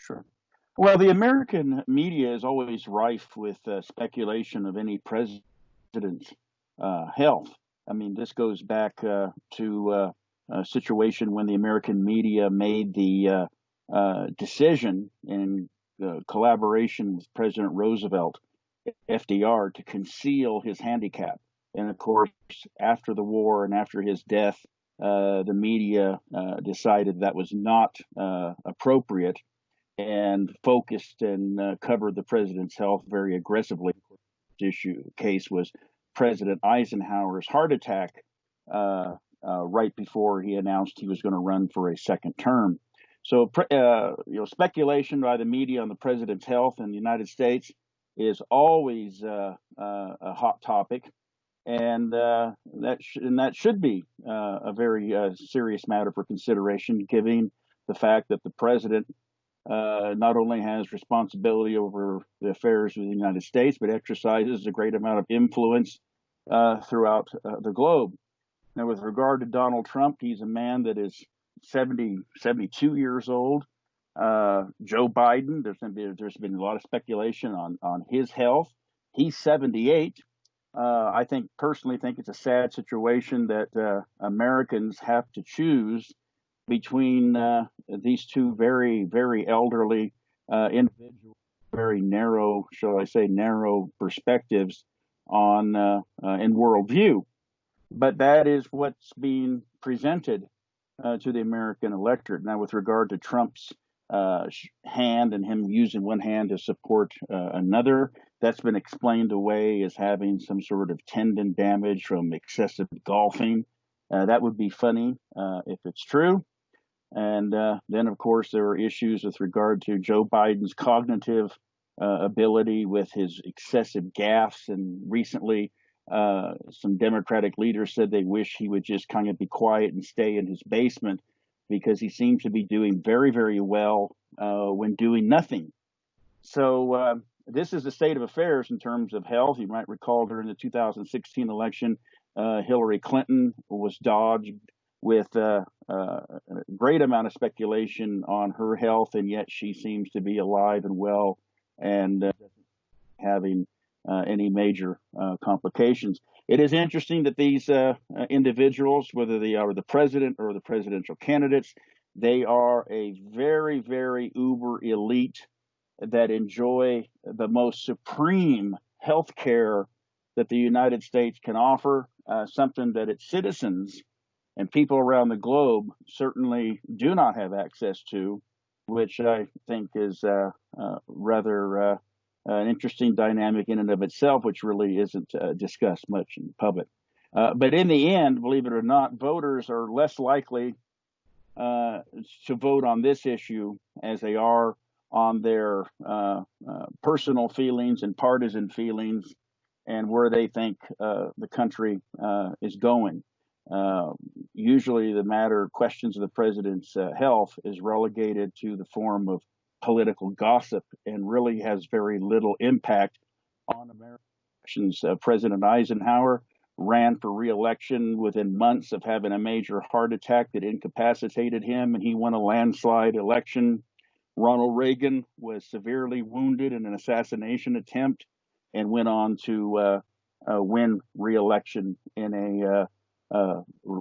Sure. Well, the American media is always rife with speculation of any president's health. I mean, this goes back to a situation when the American media made the decision in collaboration with President Roosevelt, FDR, to conceal his handicap. And of course, after the war and after his death, the media decided that was not appropriate and focused and covered the president's health very aggressively. The case was President Eisenhower's heart attack right before he announced he was going to run for a second term. So, speculation by the media on the president's health in the United States is always a hot topic, and that should be a very serious matter for consideration, given the fact that the president not only has responsibility over the affairs of the United States, but exercises a great amount of influence throughout the globe. Now, with regard to Donald Trump, he's a man that is 72 years old. Joe Biden, there's been a lot of speculation on his health. He's 78. I personally think it's a sad situation that Americans have to choose between these two very, very elderly individuals, very narrow, shall I say, narrow perspectives on in worldview. But that is what's being presented to the American electorate. Now, with regard to Trump's hand and him using one hand to support another, that's been explained away as having some sort of tendon damage from excessive golfing. That would be funny if it's true. And then, of course, there are issues with regard to Joe Biden's cognitive ability with his excessive gaffes. And recently, some Democratic leaders said they wish he would just kind of be quiet and stay in his basement because he seems to be doing very, very well when doing nothing. So this is the state of affairs in terms of health. You might recall during the 2016 election, Hillary Clinton was dodged with a great amount of speculation on her health, and yet she seems to be alive and well and having any major complications. It is interesting that these individuals, whether they are the president or the presidential candidates, they are a very, very uber elite that enjoy the most supreme health care that the United States can offer, something that its citizens and people around the globe certainly do not have access to, which I think is rather an interesting dynamic in and of itself, which really isn't discussed much in public. But in the end, believe it or not, voters are less likely to vote on this issue as they are on their personal feelings and partisan feelings and where they think the country is going. Usually the questions of the president's health is relegated to the form of political gossip and really has very little impact on American elections. President Eisenhower ran for re-election within months of having a major heart attack that incapacitated him, and he won a landslide election. Ronald Reagan was severely wounded in an assassination attempt and went on to win re-election in a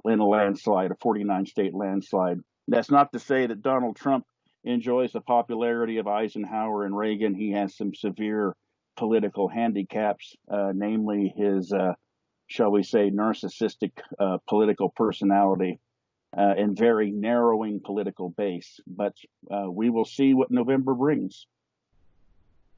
landslide, a 49-state landslide. That's not to say that Donald Trump enjoys the popularity of Eisenhower and Reagan. He has some severe political handicaps, namely his, shall we say, narcissistic political personality and very narrowing political base. But we will see what November brings.